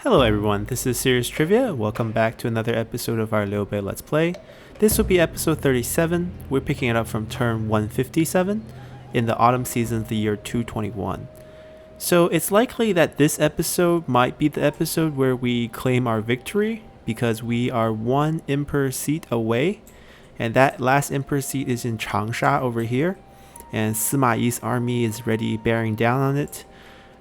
Hello everyone, this is Serious Trivia. Welcome back to another episode of our Liu Bei Let's Play. This will be episode 37. We're picking it up from turn 157 in the autumn season of the year 221. So it's likely that this episode might be the episode where we claim our victory because we are one Emperor seat away, and that last Emperor seat is in Changsha over here, and Sima Ai's army is ready bearing down on it.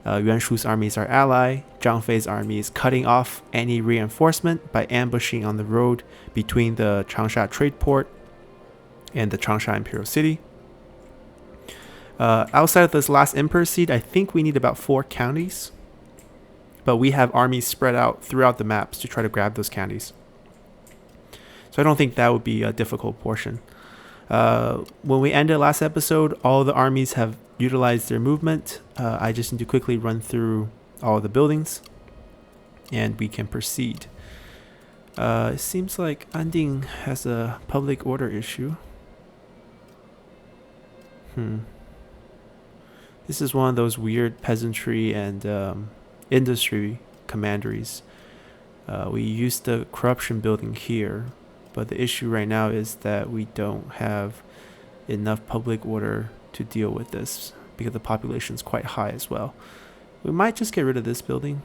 Yuan Shu's army is our ally. Zhang Fei's army is cutting off any reinforcement by ambushing on the road between the Changsha trade port and the Changsha Imperial City. Outside of this last Emperor seat, I think we need about 4 counties. But we have armies spread out throughout the maps to try to grab those counties. So I don't think that would be a difficult portion. When we ended last episode, all the armies have utilized their movement. I just need to quickly run through all the buildings and we can proceed. It seems like Anding has a public order issue. This is one of those weird peasantry and industry commanderies. We used the corruption building here, but the issue right now is that we don't have enough public order to deal with this because the population is quite high as well. We might just get rid of this building.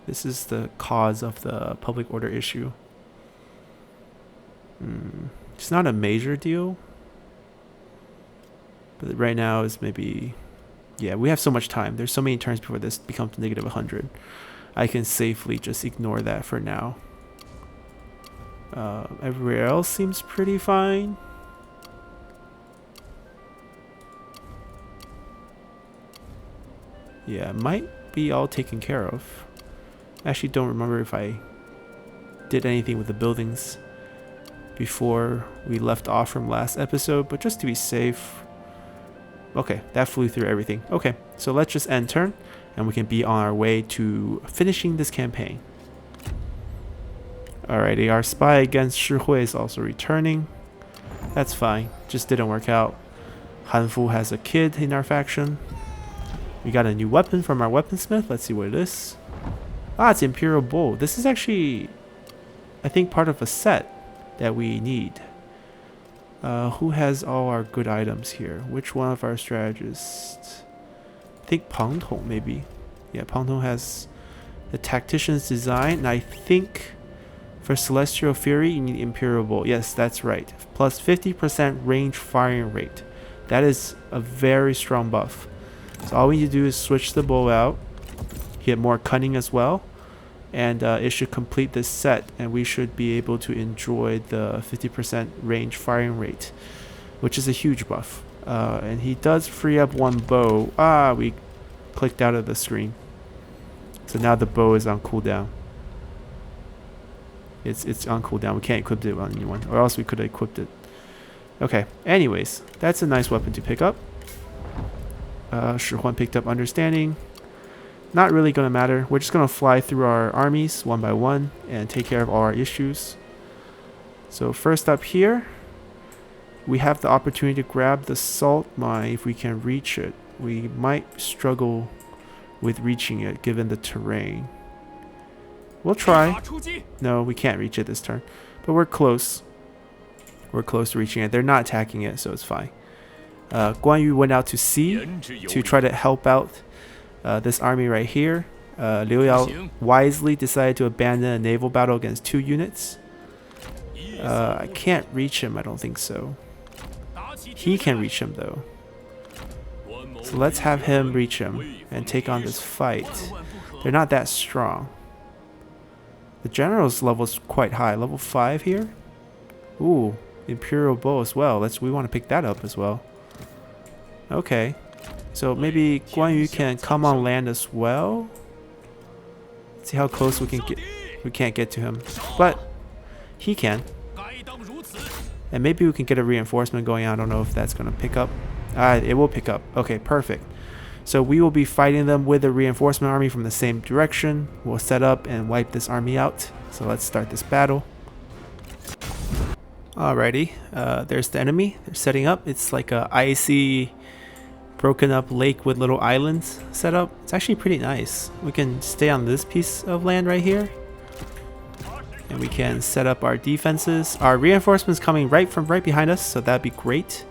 This is the cause of the public order issue. It's not a major deal, but right now is maybe, yeah, we have so much time. There's so many turns before this becomes negative 100. I can safely just ignore that for now. Everywhere else seems pretty fine. Yeah, it might be all taken care of. I actually don't remember if I did anything with the buildings before we left off from last episode, but just to be safe. Okay, that flew through everything. Okay, so let's just end turn and we can be on our way to finishing this campaign. Alrighty, our spy against Shihui is also returning. That's fine, just didn't work out. Hanfu has a kid in our faction. We got a new weapon from our weaponsmith. Let's see what it is. Ah, it's Imperial Bow. This is actually, I think, part of a set that we need. Who has all our good items here? Which one of our strategists? I think Pang Tong, maybe. Yeah, Pang Tong has the Tactician's Design. And I think for Celestial Fury, you need Imperial Bow. Yes, that's right. Plus 50% range firing rate. That is a very strong buff. So all we need to do is switch the bow out, get more cunning as well, and it should complete this set, and we should be able to enjoy the 50% range firing rate, which is a huge buff. And he does free up one bow. Ah, we clicked out of the screen. So now the bow is on cooldown. It's on cooldown. We can't equip it on anyone, or else we could have equipped it. Okay, anyways, that's a nice weapon to pick up. Shi Huan picked up Understanding. Not really going to matter. We're just going to fly through our armies one by one and take care of all our issues. So first up here, we have the opportunity to grab the salt mine if we can reach it. We might struggle with reaching it given the terrain. We'll try. No, we can't reach it this turn. But we're close. We're close to reaching it. They're not attacking it, so it's fine. Guan Yu went out to sea to try to help out this army right here. Liu Yao wisely decided to abandon a naval battle against 2 units. I can't reach him, I don't think so. He can reach him though. So let's have him reach him and take on this fight. They're not that strong. The general's level is quite high, level 5 here. Ooh, Imperial Bow as well. We want to pick that up as well. Okay, so maybe Guan Yu can come on land as well. Let's see how close we can get. We can't get to him, but he can. And maybe we can get a reinforcement going on. I don't know if that's going to pick up. It will pick up. Okay, perfect. So we will be fighting them with a reinforcement army from the same direction. We'll set up and wipe this army out. So let's start this battle. Alrighty, there's the enemy. They're setting up. It's like a icy broken up lake with little islands set up. It's actually pretty nice. We can stay on this piece of land right here. And we can set up our defenses. Our reinforcements coming right behind us, so that'd be great.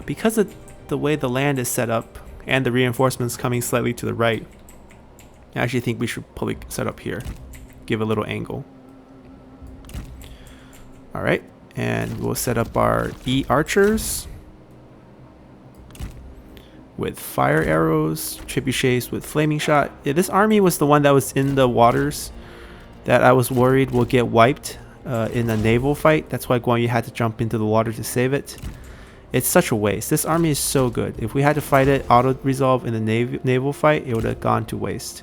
Because of the way the land is set up and the reinforcements coming slightly to the right, I actually think we should probably set up here. Give a little angle. Alright, and we'll set up our E archers with fire arrows, trebuchets with flaming shot. Yeah, this army was the one that was in the waters that I was worried will get wiped in a naval fight. That's why Guan Yu had to jump into the water to save it. It's such a waste. This army is so good. If we had to fight it auto-resolve in the naval fight, it would have gone to waste.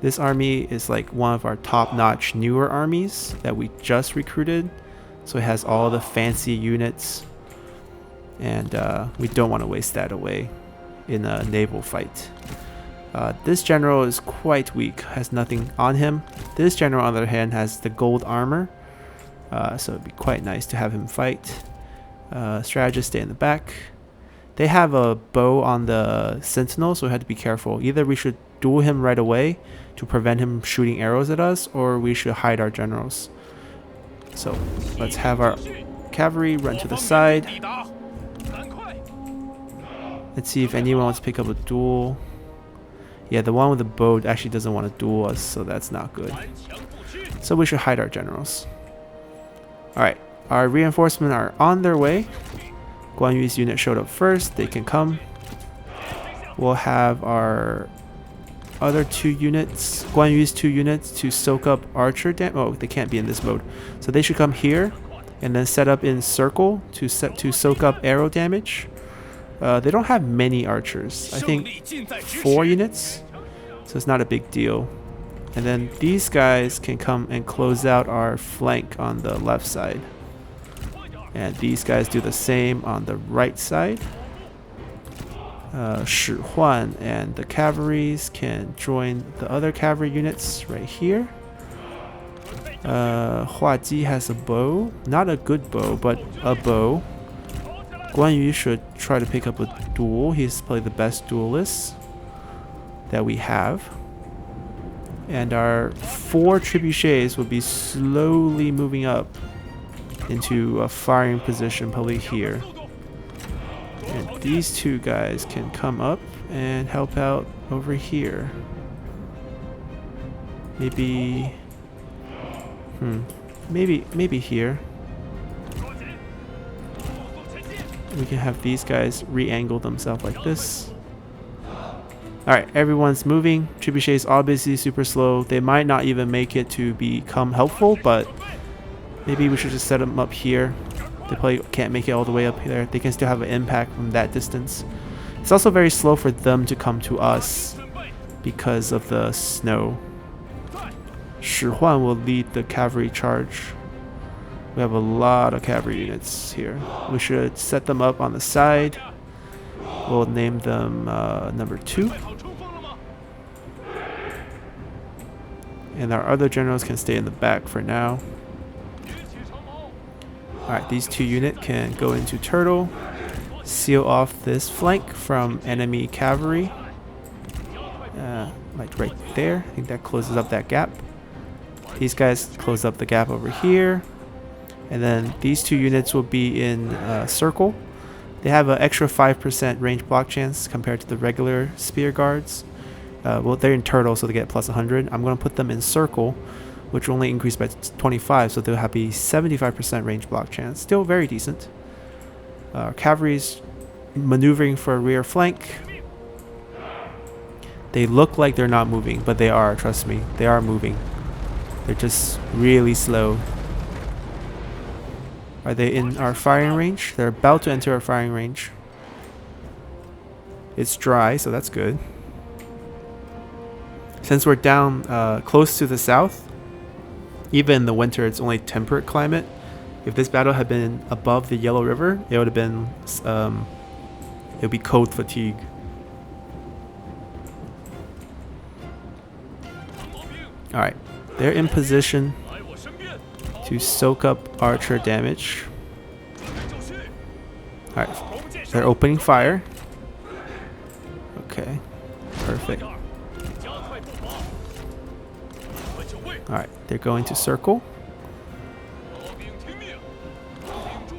This army is like one of our top-notch newer armies that we just recruited. So it has all the fancy units. And we don't want to waste that away in a naval fight. This general is quite weak, has nothing on him. This general, on the other hand, has the gold armor. So it'd be quite nice to have him fight. Strategists stay in the back. They have a bow on the sentinel, so we have to be careful. Either we should duel him right away to prevent him shooting arrows at us, or we should hide our generals. So let's have our cavalry run to the side. Let's see if anyone wants to pick up a duel. Yeah, the one with the bow actually doesn't want to duel us, so that's not good. So we should hide our generals. Alright, our reinforcements are on their way. Guan Yu's unit showed up first. They can come. We'll have our other 2 units, Guan Yu's 2 units, to soak up archer damage. Oh, they can't be in this mode. So they should come here and then set up in circle to soak up arrow damage. They don't have many archers. I think 4 units, so it's not a big deal. And then these guys can come and close out our flank on the left side. And these guys do the same on the right side. Shi Huan and the cavalries can join the other cavalry units right here. Hua Ji has a bow. Not a good bow, but a bow. Guan Yu should try to pick up a duel. He's probably the best duelist that we have. And our 4 trebuchets will be slowly moving up into a firing position, probably here. And these 2 guys can come up and help out over here. Maybe... Maybe here. We can have these guys re-angle themselves like this. Alright, everyone's moving. Trebuchet is obviously super slow. They might not even make it to become helpful, but maybe we should just set them up here. They probably can't make it all the way up there. They can still have an impact from that distance. It's also very slow for them to come to us because of the snow. Shi Huan will lead the cavalry charge. We have a lot of cavalry units here. We should set them up on the side. We'll name them number 2. And our other generals can stay in the back for now. Alright, these 2 units can go into turtle. Seal off this flank from enemy cavalry. Like right there. I think that closes up that gap. These guys close up the gap over here. And then these 2 units will be in circle. They have an extra 5% range block chance compared to the regular spear guards. Well, they're in turtle, so they get plus 100. I'm going to put them in circle, which will only increase by 25, so they'll have a 75% range block chance. Still very decent. Cavalry's maneuvering for a rear flank. They look like they're not moving, but they are, trust me. They are moving. They're just really slow. Are they in our firing range? They're about to enter our firing range. It's dry, so that's good. Since we're down close to the south, even in the winter, it's only temperate climate. If this battle had been above the Yellow River, it would have been, it would be cold fatigue. Alright, they're in position to soak up archer damage. Alright, they're opening fire. Alright, they're going to circle.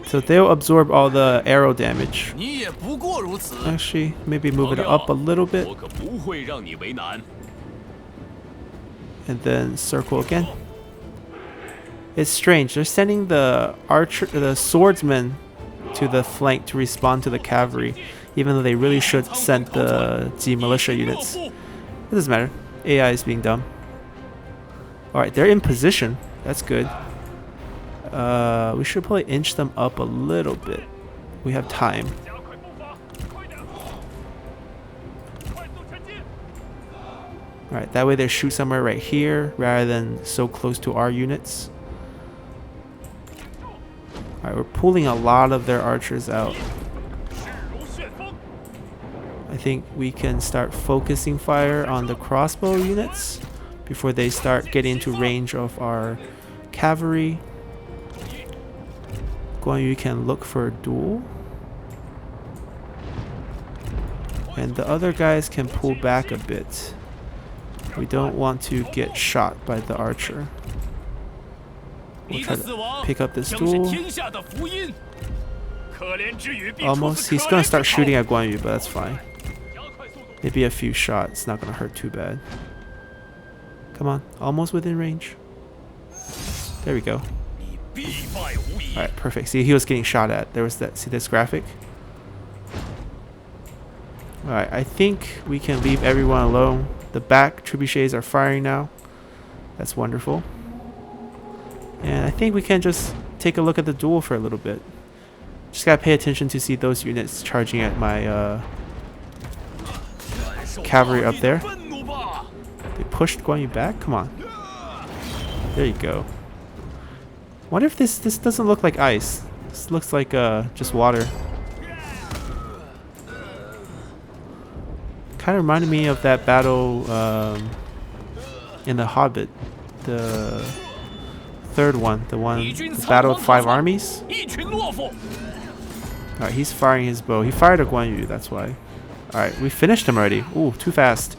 So they'll absorb all the arrow damage. Actually, maybe move it up a little bit. And then circle again. It's strange. They're sending the swordsmen to the flank to respond to the cavalry, even though they really should send the Ji militia units. It doesn't matter. AI is being dumb. Alright, they're in position. That's good. We should probably inch them up a little bit. We have time. Alright, that way they shoot somewhere right here rather than so close to our units. Alright, we're pulling a lot of their archers out. I think we can start focusing fire on the crossbow units before they start getting into range of our cavalry. Guan Yu can look for a duel. And the other guys can pull back a bit. We don't want to get shot by the archer. We'll try to pick up this duel. Almost. He's gonna start shooting at Guan Yu, but that's fine. Maybe a few shots. Not gonna hurt too bad. Come on. Almost within range. There we go. Alright, perfect. See, he was getting shot at. There was that. See this graphic? Alright, I think we can leave everyone alone. The back trebuchets are firing now. That's wonderful. And I think we can just take a look at the duel for a little bit. Just gotta pay attention to see those units charging at my cavalry up there. They pushed Guan Yu back? Come on. There you go. Wonder if this doesn't look like ice. This looks like just water. Kind of reminded me of that battle in The Hobbit. The third one. The Battle of 5 Armies. Alright, he's firing his bow. He fired at Guan Yu, that's why. Alright, we finished him already. Ooh, too fast.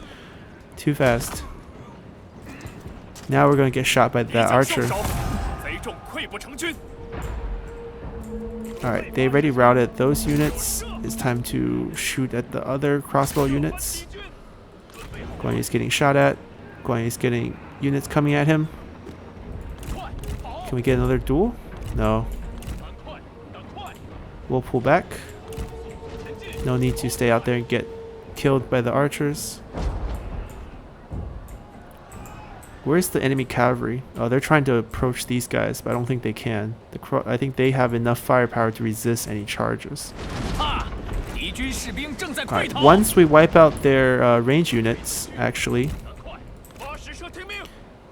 Too fast. Now we're going to get shot by that archer. Alright, they already routed those units. It's time to shoot at the other crossbow units. Guan Yu's getting shot at. Guan Yu's getting units coming at him. Can we get another duel? No. We'll pull back. No need to stay out there and get killed by the archers. Where's the enemy cavalry? Oh, they're trying to approach these guys, but I don't think they can. I think they have enough firepower to resist any charges. Alright, once we wipe out their range units, actually,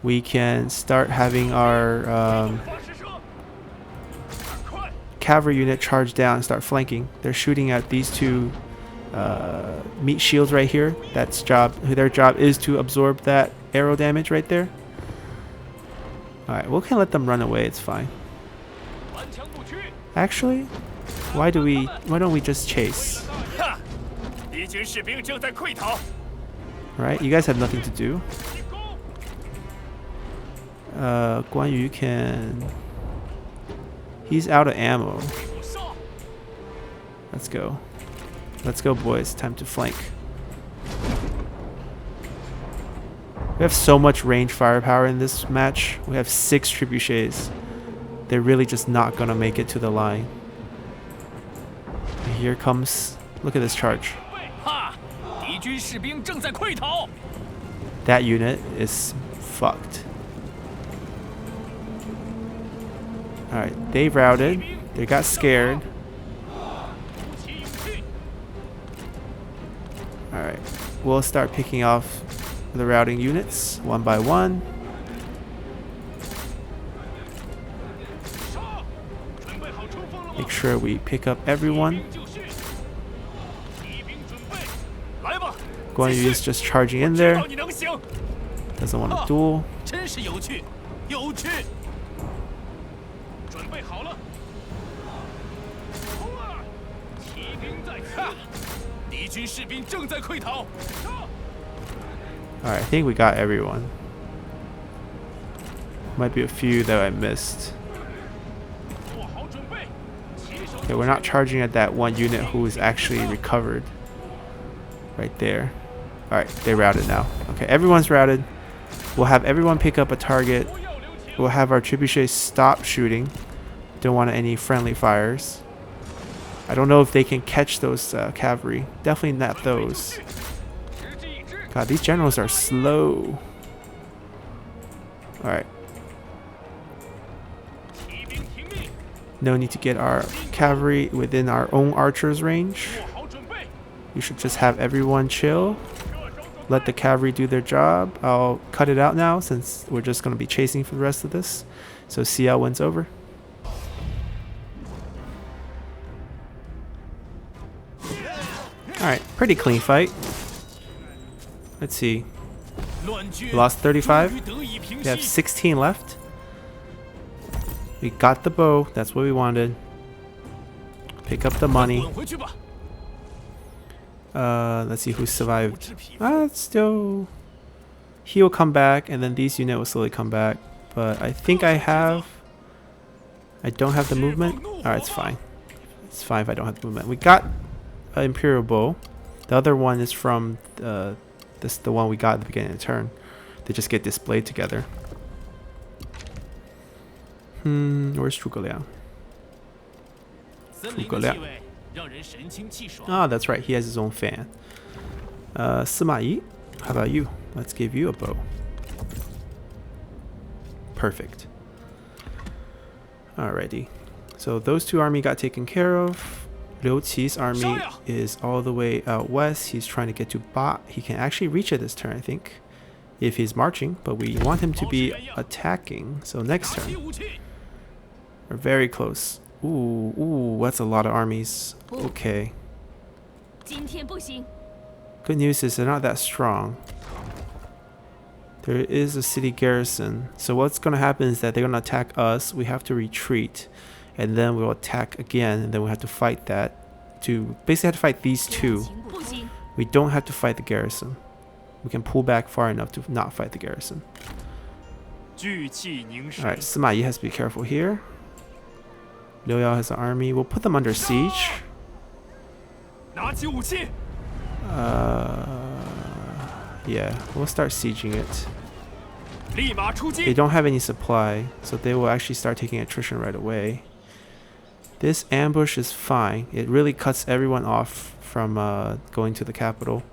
we can start having our cavalry unit charge down and start flanking. They're shooting at these two meat shields right here. Their job is to absorb that arrow damage right there. Alright, we can let them run away, it's fine. Actually, why don't we just chase? Alright, you guys have nothing to do. Guan Yu can... He's out of ammo. Let's go. Let's go, boys. Time to flank. We have so much range firepower in this match. We have 6 trebuchets. They're really just not gonna make it to the line. And here comes... Look at this charge. That unit is fucked. Alright, they routed. They got scared. Alright, we'll start picking off the routing units one by one. Make sure we pick up everyone. Guan Yu is just charging in there. Doesn't want to duel. Alright, I think we got everyone. Might be a few that I missed. Okay, we're not charging at that one unit who is actually recovered. Right there. Alright, they routed now. Okay, everyone's routed. We'll have everyone pick up a target. We'll have our trebuchets stop shooting. Don't want any friendly fires. I don't know if they can catch those cavalry. Definitely not those. God, these generals are slow. Alright. No need to get our cavalry within our own archers' range. You should just have everyone chill. Let the cavalry do their job. I'll cut it out now since we're just going to be chasing for the rest of this. So CL wins over. Alright, pretty clean fight. Let's see. We lost 35. We have 16 left. We got the bow. That's what we wanted. Pick up the money. Let's see who survived. Still... He will come back, and then these units will slowly come back. But I think I have... I don't have the movement. Alright, it's fine. It's fine if I don't have the movement. We got an imperial bow. The other one is from the one we got at the beginning of the turn. They just get displayed together. Where's Zhuge Liang? Zhuge Liang. Ah, that's right. He has his own fan. Sima Ai, how about you? Let's give you a bow. Perfect. Alrighty. So those two armies got taken care of. Liu Qi's army is all the way out west. He's trying to get to Ba. He can actually reach it this turn, I think, if he's marching. But we want him to be attacking. So next turn. We're very close. Ooh, that's a lot of armies. Okay. Good news is they're not that strong. There is a city garrison. So what's going to happen is that they're going to attack us. We have to retreat. And then we'll attack again. And then we have to fight that. Basically have to fight these two. We don't have to fight the garrison. We can pull back far enough to not fight the garrison. Alright, Sima Ai has to be careful here. Liu Yao has an army. We'll put them under siege. Yeah, we'll start sieging it. They don't have any supply, so they will actually start taking attrition right away. This ambush is fine. It really cuts everyone off from going to the capital.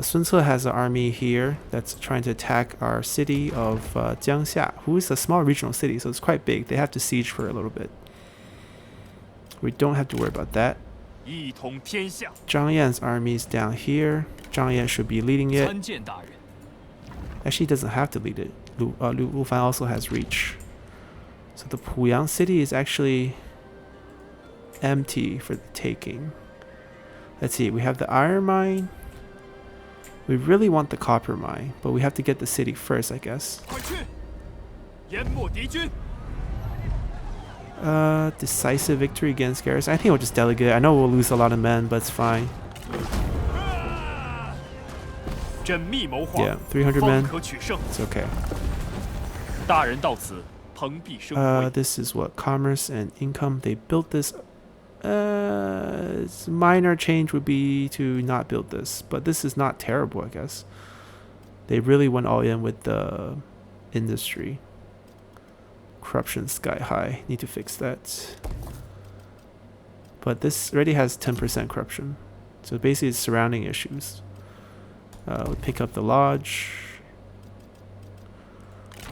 Sun Ce has an army here that's trying to attack our city of Changsha, who is a small regional city, so it's quite big. They have to siege for a little bit. We don't have to worry about that. Zhang Yan's army is down here. Zhang Yan should be leading it. Actually, he doesn't have to lead it. Lu Fan also has reach. So the Puyang city is actually empty for the taking. Let's see, we have the iron mine. We really want the copper mine, but we have to get the city first, I guess. Decisive victory against garrison. I think we'll just delegate it. I know we'll lose a lot of men, but it's fine. Yeah, 300 men. It's okay. This is what? Commerce and income. They built this. Minor change would be to not build this, but this is not terrible, I guess. They really went all in with the industry. Corruption sky high. Need to fix that. But this already has 10% corruption. So basically it's surrounding issues. We'll pick up the lodge.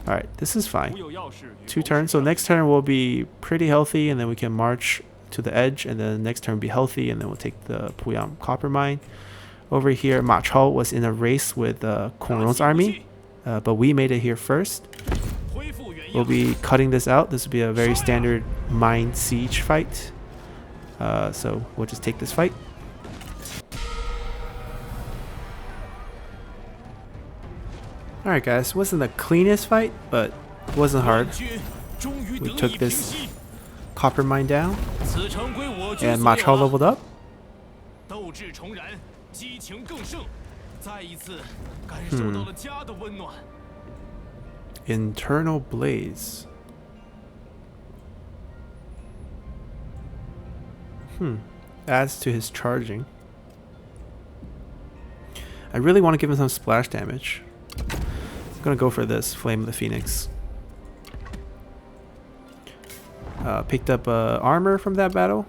Alright, this is fine. 2 turns. So next turn we'll be pretty healthy, and then we can march to the edge, and then next turn be healthy, and then we'll take the Puyang copper mine. Over here, Ma Chao was in a race with Kong Rong's army, but we made it here first. We'll be cutting this out. This will be a very standard mine siege fight. So we'll just take this fight. Alright guys, wasn't the cleanest fight, but it wasn't hard. We took this copper mine down, and Ma Chao leveled up. Internal blaze. Adds to his charging. I really want to give him some splash damage. I'm gonna go for this Flame of the Phoenix. Picked up armor from that battle.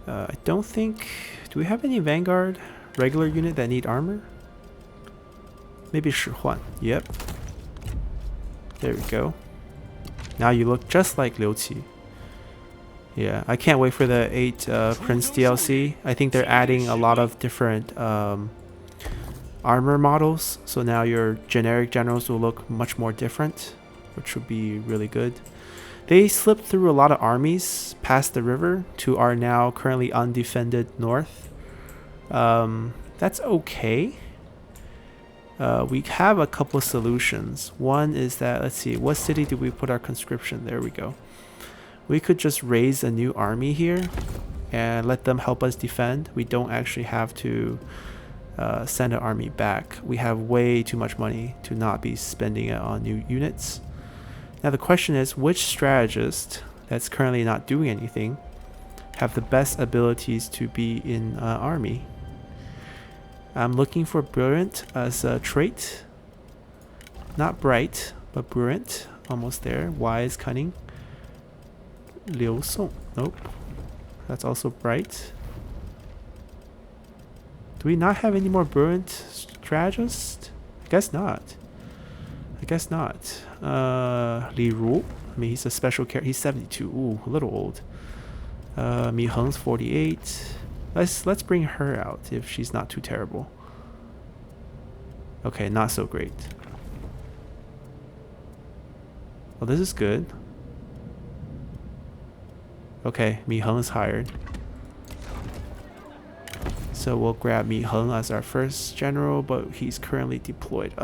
I don't think... Do we have any Vanguard regular unit that need armor? Maybe Shihuan. Yep. There we go. Now you look just like Liu Qi. Yeah, I can't wait for the 8 Prince DLC. I think they're adding a lot of different armor models. So now your generic generals will look much more different, which would be really good. They slipped through a lot of armies past the river to our now currently undefended north. That's okay. We have a couple of solutions. One is that, let's see, what city did we put our conscription? There we go. We could just raise a new army here and let them help us defend. We don't actually have to send an army back. We have way too much money to not be spending it on new units. Now the question is, which strategist that's currently not doing anything have the best abilities to be in army? I'm looking for Brilliant as a trait. Not Bright, but Brilliant. Almost there. Wise, Cunning. Liu Song. Nope. That's also Bright. Do we not have any more Brilliant strategists? I guess not. I guess not. Li Ru. I mean, he's a special character. He's 72. Ooh, a little old. Mi Heng's 48. Let's bring her out if she's not too terrible. Okay, not so great. Well, this is good. Okay, Mi Heng is hired. So we'll grab Mi Heng as our first general, but he's currently deployed.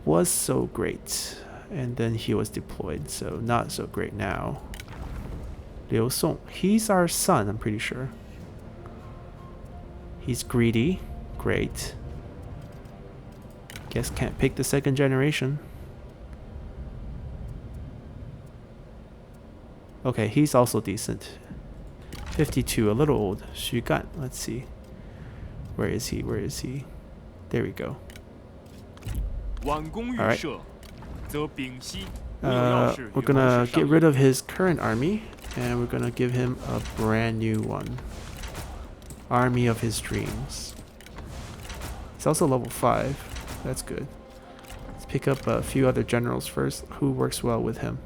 Was so great. And then he was deployed, so not so great now. Liu Song. He's our son, I'm pretty sure. He's greedy. Great. Guess can't pick the second generation. Okay, he's also decent. 52, a little old. Xu Gan, let's see. Where is he? Where is he? There we go. Alright. We're gonna get rid of his current army, and we're gonna give him a brand new one. Army of his dreams. He's also level 5. That's good. Let's pick up a few other generals first. Who works well with him?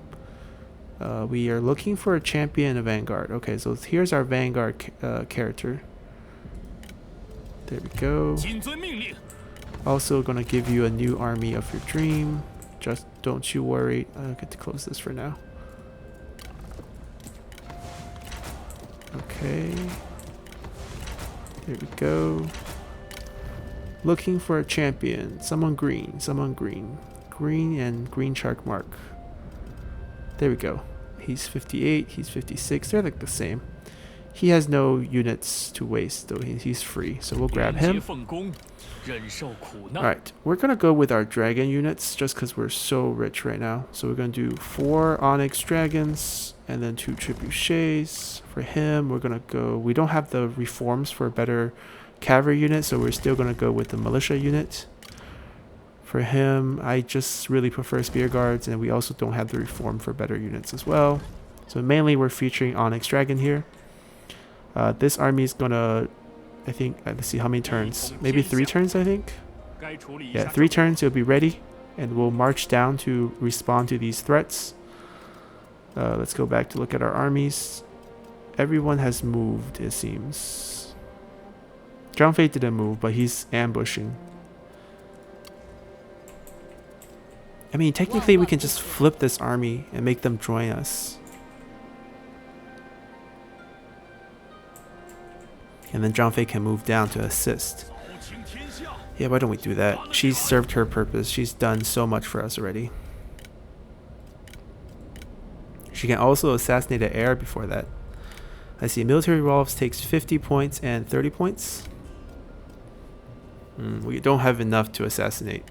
We are looking for a champion of Vanguard. Okay, so here's our Vanguard character. There we go. Also gonna give you a new army of your dream. Just don't you worry. I'll get to close this for now. Okay. There we go. Looking for a champion. Someone green. Someone green. Green and green shark mark. There we go. He's 58. He's 56. They're like the same. He has no units to waste, though. He's free. So we'll grab him. Alright. We're going to go with our dragon units just because we're so rich right now. So we're going to do 4 onyx dragons and then 2 trebuchets. For him, we're going to go... We don't have the reforms for a better cavalry unit, so we're still going to go with the militia unit. For him, I just really prefer spear guards, and we also don't have the reform for better units as well. So mainly we're featuring onyx dragon here. This army is going to... I think, let's see how many turns. Maybe 3 turns, I think. Yeah, 3 turns, it'll be ready. And we'll march down to respond to these threats. Let's go back to look at our armies. Everyone has moved, it seems. Zhang Fei didn't move, but he's ambushing. I mean, technically we can just flip this army and make them join us. And then Zhang Fei can move down to assist. Yeah, why don't we do that? She's served her purpose. She's done so much for us already. She can also assassinate an heir before that. I see military revolves takes 50 points and 30 points. We don't have enough to assassinate.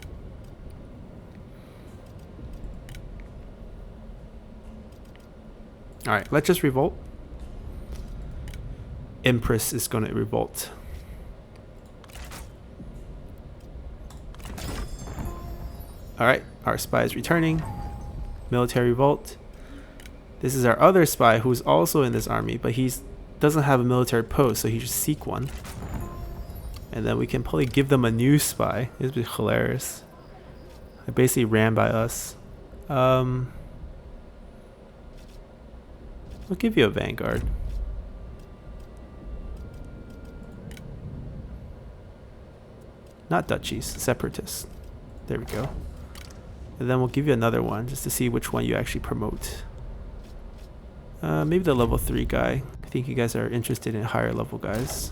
Alright, let's just revolt. Empress is going to revolt. Alright, our spy is returning. Military revolt. This is our other spy who's also in this army, but he doesn't have a military post, so he should seek one. And then we can probably give them a new spy. This would be hilarious. They basically ran by us. We'll give you a vanguard. Not duchies, separatists. There we go. And then we'll give you another one just to see which one you actually promote. Maybe the level 3 guy. I think you guys are interested in higher level guys.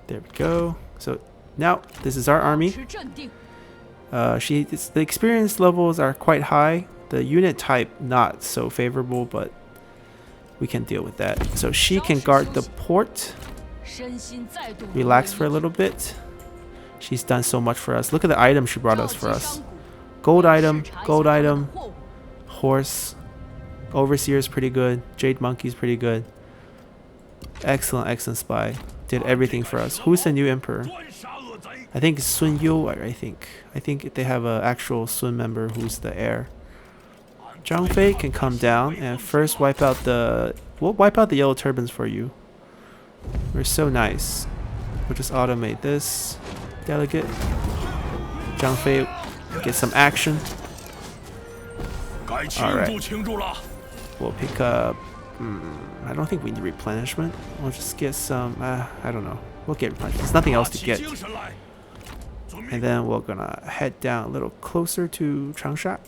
There we go. So now this is our army. The experience levels are quite high. The unit type not so favorable, but we can deal with that. So she can guard the port. Relax for a little bit. She's done so much for us. Look at the item she brought us for us. Gold item, horse. Overseer is pretty good. Jade monkey is pretty good. Excellent, excellent spy. Did everything for us. Who's the new emperor? I think it's Sun Yu. I think they have an actual Sun member who's the heir. Zhang Fei can come down and first wipe out the. We'll wipe out the yellow turbans for you. We're so nice. We'll just automate this. Delegate. Zhang Fei, get some action. Alright. We'll pick up. I don't think we need replenishment. We'll just get some. I don't know. We'll get replenishment. There's nothing else to get. And then we're gonna head down a little closer to Changsha.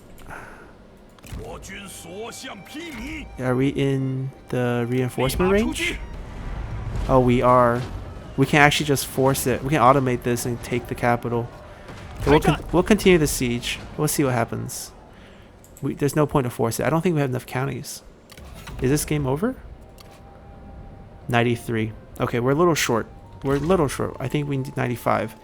Are we in the reinforcement range? Oh, we are. We can actually just force it. We can automate this and take the capital. We'll continue the siege. We'll see what happens. There's no point to force it. I don't think we have enough counties. Is this game over? 93. Okay, we're a little short. I think we need 95.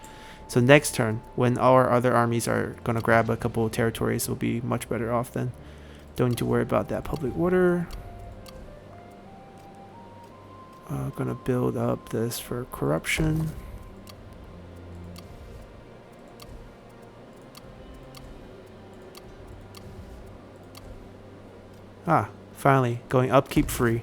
So next turn, when our other armies are going to grab a couple of territories, we'll be much better off then. Don't need to worry about that public order. Gonna build up this for corruption. Finally, going upkeep free.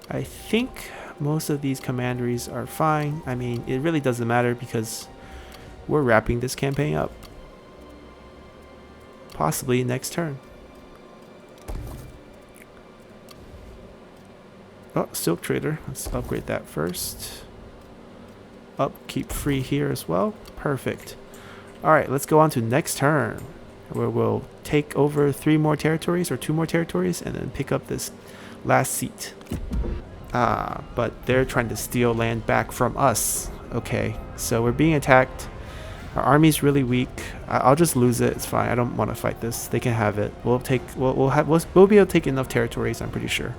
I think most of these commanderies are fine. I mean, it really doesn't matter because we're wrapping this campaign up. Possibly next turn. Oh, Silk Trader. Let's upgrade that first. Upkeep free here as well. Perfect. Alright, let's go on to next turn, where we'll take over 3 more territories or 2 more territories and then pick up this last seat. But they're trying to steal land back from us. Okay, so we're being attacked. Our army's really weak. I'll just lose it. It's fine. I don't want to fight this. They can have it. We'll be able to take enough territories, I'm pretty sure.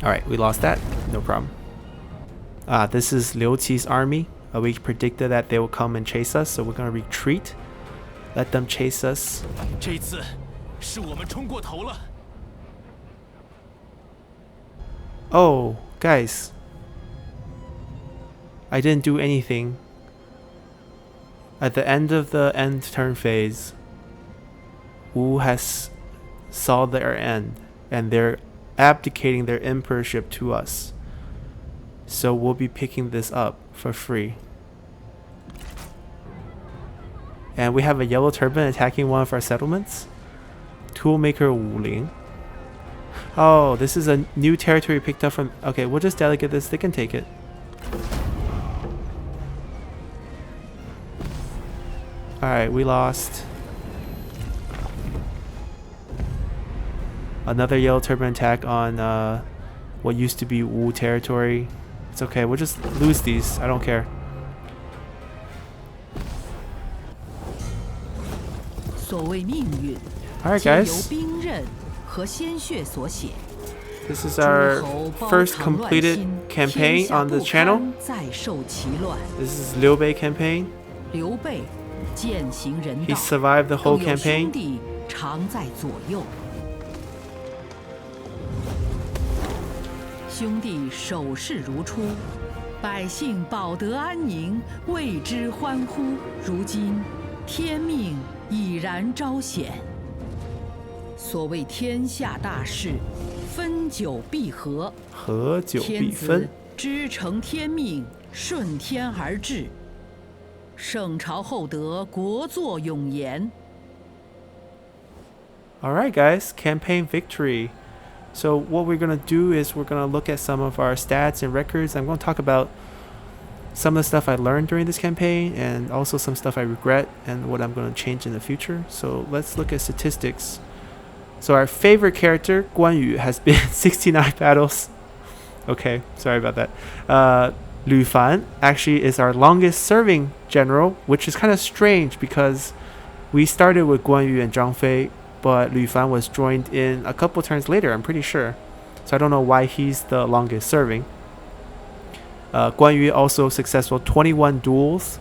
Alright, we lost that. No problem. This is Liu Qi's army. We predicted that they will come and chase us, so we're going to retreat. Let them chase us. Oh, guys. I didn't do anything. At the end of the end turn phase, Wu has saw their end, and they're abdicating their emperorship to us. So we'll be picking this up for free. And we have a yellow turban attacking one of our settlements. Toolmaker Wuling. Oh, this is a new territory picked up from... Okay, we'll just delegate this. They can take it. Alright, we lost. Another yellow turban attack on what used to be Wu territory. It's okay, we'll just lose these. I don't care. Alright guys. This is our first completed campaign on the channel. This is Liu Bei campaign. He survived the whole campaign. Alright guys, campaign victory. So what we're going to do is we're going to look at some of our stats and records. I'm going to talk about some of the stuff I learned during this campaign and also some stuff I regret and what I'm going to change in the future. So let's look at statistics. So our favorite character, Guan Yu, has been 69 battles. Okay, sorry about that. Lu Fan actually is our longest serving general, which is kind of strange because we started with Guan Yu and Zhang Fei, but Lu Fan was joined in a couple turns later, I'm pretty sure. So I don't know why he's the longest serving. Guan Yu also successful 21 duels.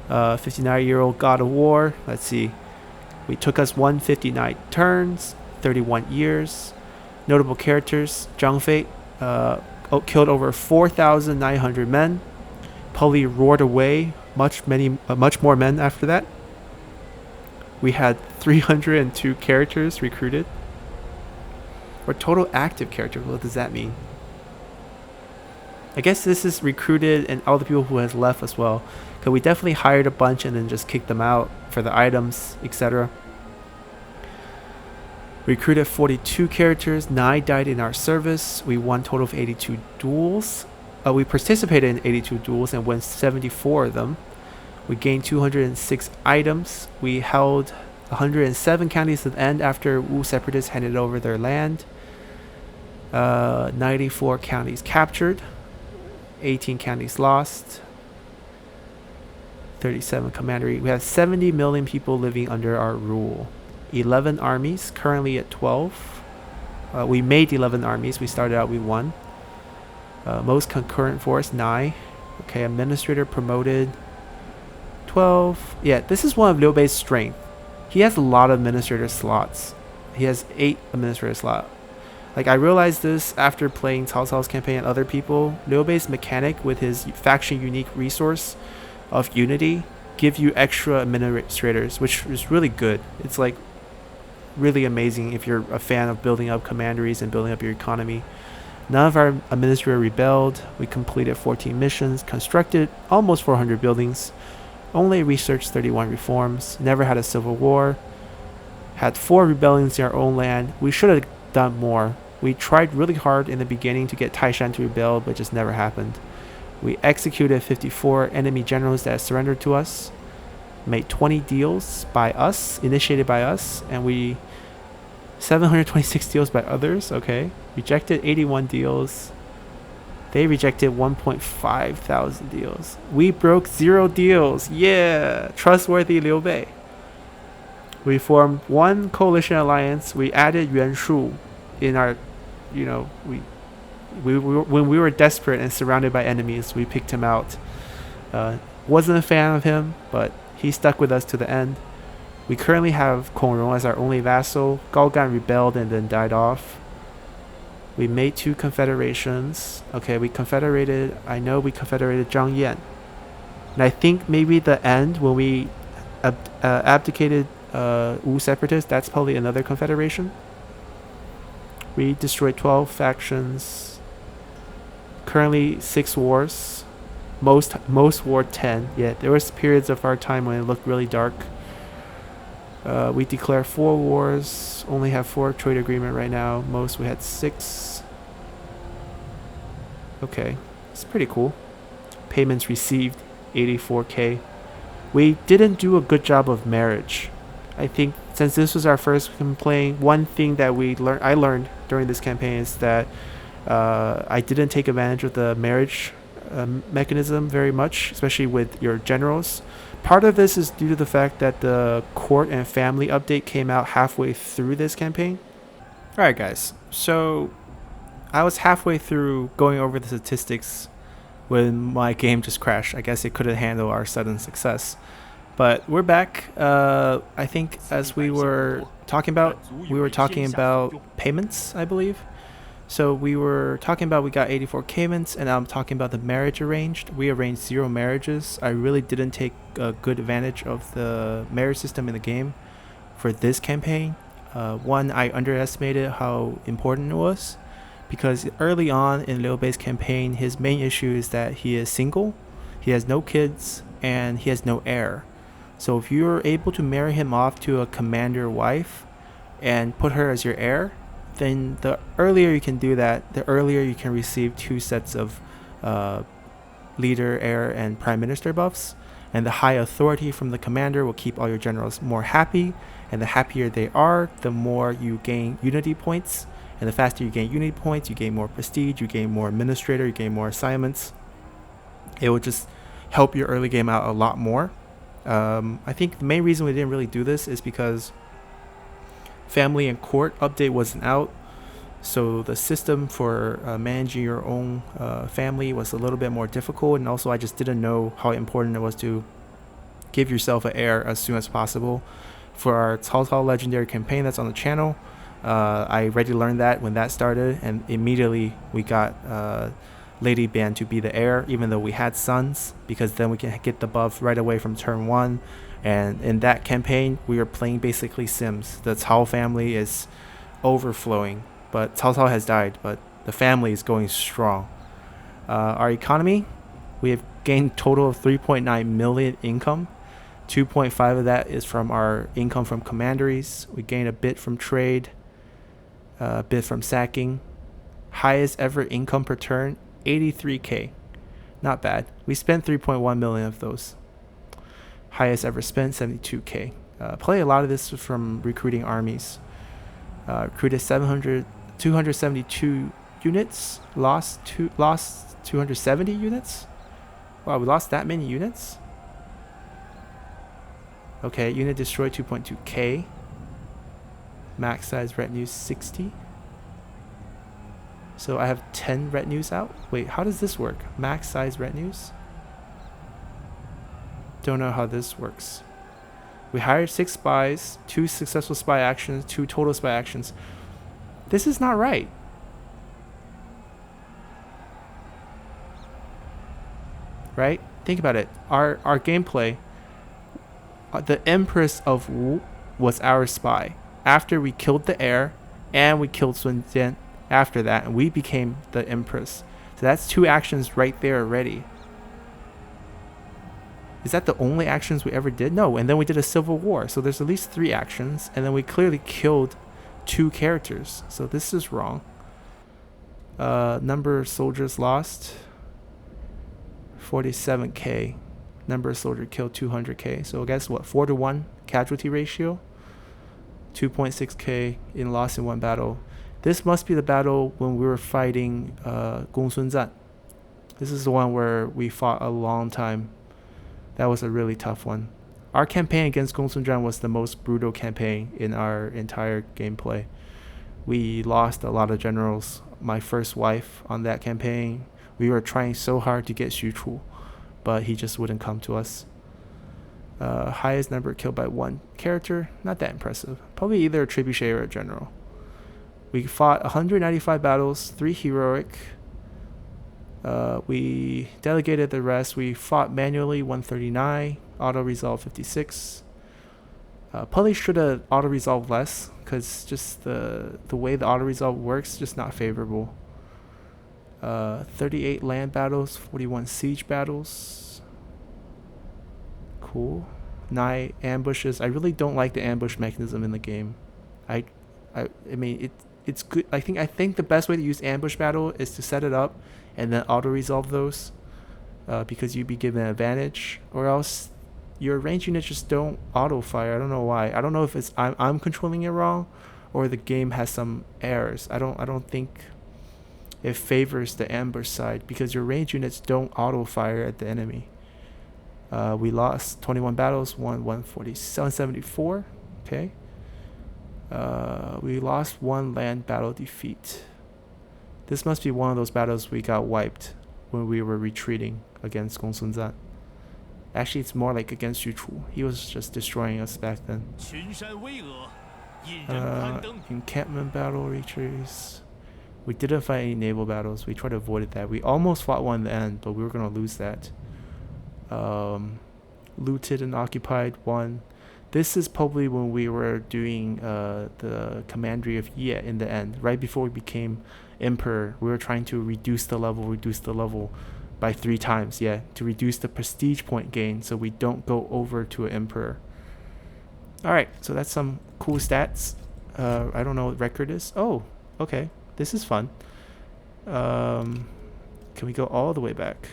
59-year-old god of war. Let's see. We took us 159 turns, 31 years. Notable characters, Zhang Fei killed over 4,900 men. Probably roared away much more men after that. We had 302 characters recruited. Or total active characters, what does that mean? I guess this is recruited and all the people who has left as well. Because we definitely hired a bunch and then just kicked them out for the items, etc. Recruited 42 characters, 9 died in our service. We won a total of 82 duels. We participated in 82 duels and won 74 of them. We gained 206 items. We held 107 counties at the end after Wu separatists handed over their land. 94 counties captured. 18 counties lost. 37 commandery. We have 70 million people living under our rule. 11 armies, currently at 12. We made 11 armies. We started out with 1. Most concurrent force, 9. Okay, administrator promoted 12. Yeah, this is one of Liu Bei's strength. He has a lot of administrator slots. He has 8 administrator slots. Like, I realized this after playing Cao Cao's campaign and other people. Liu Bei's mechanic with his faction unique resource of unity give you extra administrators, which is really good. It's like really amazing if you're a fan of building up commanderies and building up your economy. None of our administrators rebelled. We completed 14 missions, constructed almost 400 buildings, only researched 31 reforms, never had a civil war, had 4 rebellions in our own land. We should have done more. We tried really hard in the beginning to get Taishan to rebel, but it just never happened. We executed 54 enemy generals that surrendered to us, made 20 deals by us, initiated by us, and we 726 deals by others. Okay, rejected 81 deals. They rejected 1.5 thousand deals. We broke 0 deals. Yeah, trustworthy Liu Bei. We formed 1 coalition alliance. We added yuan shu in our, when we were desperate and surrounded by enemies, we picked him out. Wasn't a fan of him, but he stuck with us to the end. We currently have Kongrong as our only vassal. Gaogan rebelled and then died off. We made 2 confederations. Okay, I know we confederated Zhang Yan. And I think maybe the end, when we abdicated Wu separatists, that's probably another confederation. We destroyed 12 factions. Currently 6 wars. Most war 10. Yeah, there was periods of our time when it looked really dark. We declared 4 wars. Only have 4 trade agreement right now. Most we had 6. Okay, it's pretty cool. Payments received 84k. We didn't do a good job of marriage. I think since this was our first campaign, one thing that I learned during this campaign is that I didn't take advantage of the marriage mechanism very much, especially with your generals. Part of this is due to the fact that the court and family update came out halfway through this campaign. Alright guys, so I was halfway through going over the statistics when my game just crashed. I guess it couldn't handle our sudden success. But we're back. I think as we were talking about payments, I believe. So we were talking about we got 84 payments, and I'm talking about the marriage arranged. We arranged 0 marriages. I really didn't take a good advantage of the marriage system in the game for this campaign. One, I underestimated how important it was, because early on in Liu Bei's campaign, his main issue is that he is single, he has no kids, and he has no heir. So if you're able to marry him off to a commander wife and put her as your heir, then the earlier you can do that, the earlier you can receive 2 sets of uh, leader, heir, and prime minister buffs. And the high authority from the commander will keep all your generals more happy, and the happier they are, the more you gain unity points. And the faster you gain unity points, you gain more prestige, you gain more administrator, you gain more assignments. It will just help your early game out a lot more. I think the main reason we didn't really do this is because family and court update wasn't out, so the system for managing your own family was a little bit more difficult, and also I just didn't know how important it was to give yourself an heir as soon as possible. For our Cao Cao legendary campaign that's on the channel, I already learned that when that started, and immediately we got Lady Ban to be the heir, even though we had sons, because then we can get the buff right away from turn 1. And in that campaign, we are playing basically Sims. The Cao family is overflowing, but Cao Cao has died, but the family is going strong. Our economy, we have gained total of 3.9 million income. 2.5 of that is from our income from commanderies. We gained a bit from trade, a bit from sacking. Highest ever income per turn, 83k. Not bad. We spent 3.1 million of those. Highest ever spent, 72k. Probably a lot of this was from recruiting armies. Recruited 272 units. Lost 270 units. Wow, we lost that many units. Okay, unit destroyed 2.2k. Max size retinue 60. So I have 10 retinues out. Wait, how does this work? Max size retinues? Don't know how this works. We hired 6 spies, 2 successful spy actions, 2 total spy actions. This is not right. Right? Think about it. Our gameplay, the Empress of Wu was our spy. After we killed the heir, and we killed Sun Jian after that, and we became the Empress. So that's 2 actions right there already. Is that the only actions we ever did? No, and then we did a civil war. So there's at least 3 actions, and then we clearly killed 2 characters. So this is wrong. Number of soldiers lost, 47k. Number of soldiers killed, 200k. So guess what? 4-to-1 casualty ratio. 2.6k in loss in 1 battle. This must be the battle when we were fighting Gongsun Zan. This is the one where we fought a long time. That was a really tough one. Our campaign against Gongsun Zan was the most brutal campaign in our entire gameplay. We lost a lot of generals. My first wife on that campaign. We were trying so hard to get Xu Chu, but he just wouldn't come to us. Highest number killed by 1 character, not that impressive. Probably either a trebuchet or a general. We fought 195 battles, 3 heroic. We delegated the rest. We fought manually 139, auto resolve 56. Probably should have auto resolved less, because just the way the auto resolve works, just not favorable. 38 land battles, 41 siege battles. Cool. 9 ambushes. I really don't like the ambush mechanism in the game. I mean it's good. I think the best way to use ambush battle is to set it up and then auto resolve those, because you'd be given an advantage, or else your range units just don't auto fire. I don't know why. I don't know if it's I'm controlling it wrong, or the game has some errors. I don't think it favors the ambush side, because your range units don't auto fire at the enemy. We lost 21 battles, won 174. Okay. We lost 1 land battle defeat. This must be one of those battles we got wiped when we were retreating against Gong Sun Zan. Actually, it's more like against Yu Chu. He was just destroying us back then. Encampment battle reaches. We didn't fight any naval battles. We tried to avoid that. We almost fought one in the end, but we were going to lose that. Looted and occupied 1. This is probably when we were doing the commandery of Ye in the end. Right before we became emperor, we were trying to reduce the level by 3 times. Yeah, to reduce the prestige point gain so we don't go over to an emperor. Alright, so that's some cool stats. I don't know what record is. Oh, okay. This is fun. Can we go all the way back?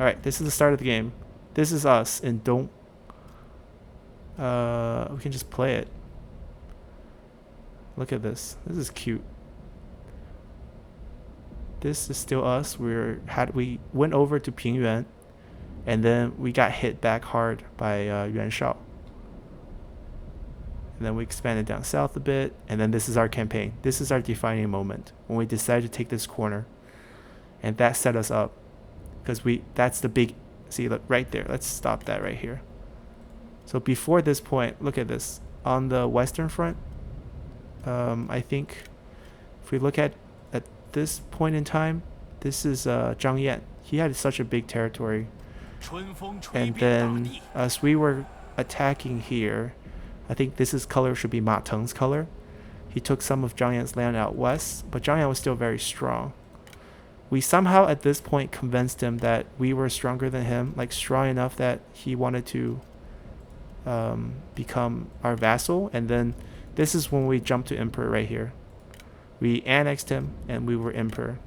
Alright, this is the start of the game. This is us in Dong. We can just play it. Look at this. This is cute. This is still us. We went over to Pingyuan, and then we got hit back hard by Yuan Shao. And then we expanded down south a bit, and then this is our campaign. This is our defining moment when we decided to take this corner, and that set us up because that's the big. See, look right there. Let's stop that right here. So before this point, look at this on the western front. I think if we look at this point in time, this is Zhang Yan. He had such a big territory, and then as we were attacking here, I think this is color should be Ma Teng's color. He took some of Zhang Yan's land out west, but Zhang Yan was still very strong. We somehow at this point convinced him that we were stronger than him, like strong enough that he wanted to become our vassal, and then this is when we jumped to emperor right here. We annexed him and we were emperor,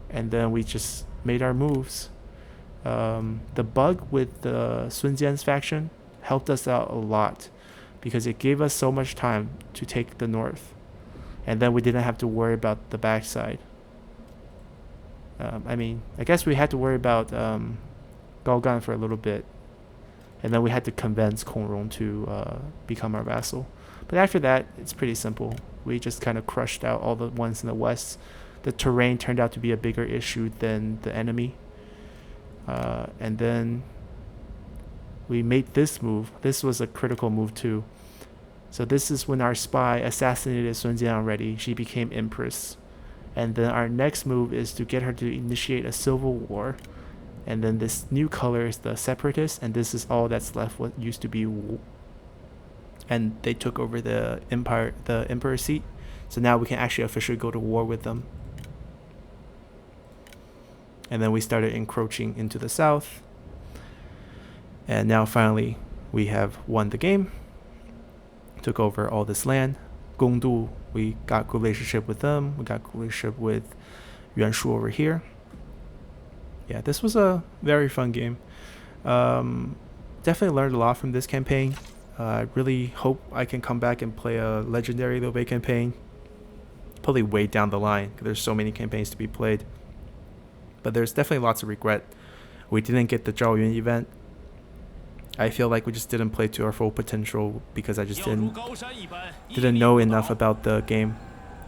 and then we just made our moves. The bug with the Sun Jian's faction helped us out a lot because it gave us so much time to take the north, and then we didn't have to worry about the backside. I mean, I guess we had to worry about Gaogan for a little bit, and then we had to convince Kongrong to become our vassal. But after that, it's pretty simple. We just kind of crushed out all the ones in the west. The terrain turned out to be a bigger issue than the enemy. And then we made this move. This was a critical move too. So this is when our spy assassinated Sun Jian already. She became Empress. And then our next move is to get her to initiate a civil war. And then this new color is the separatist, and this is all that's left what used to be and they took over the emperor seat. So now we can actually officially go to war with them. And then we started encroaching into the south. And now finally we have won the game. Took over all this land. Gongdu, we got good relationship with them. We got good relationship with Yuan Shu over here. Yeah, this was a very fun game. Definitely learned a lot from this campaign. I really hope I can come back and play a legendary Liu Bei campaign. Probably way down the line, because there's so many campaigns to be played. But there's definitely lots of regret. We didn't get the Zhao Yun event. I feel like we just didn't play to our full potential because I just didn't know enough about the game.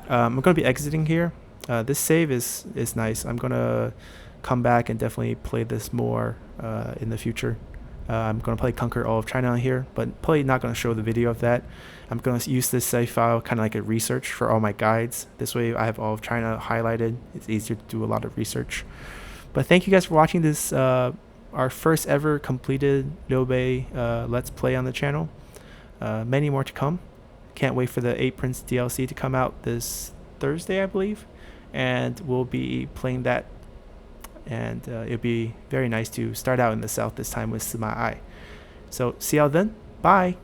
I'm going to be exiting here. This save is nice. I'm going to come back and definitely play this more in the future. I'm going to probably conquer all of China on here, but probably not going to show the video of that. I'm going to use this save file kind of like a research for all my guides. This way I have all of China highlighted. It's easier to do a lot of research. But thank you guys for watching this, our first ever completed Liu Bei Let's Play on the channel. Many more to come. Can't wait for the 8 Prince DLC to come out this Thursday, I believe. And we'll be playing that. And it'll be very nice to start out in the south this time with Sima Ai. So see y'all then. Bye.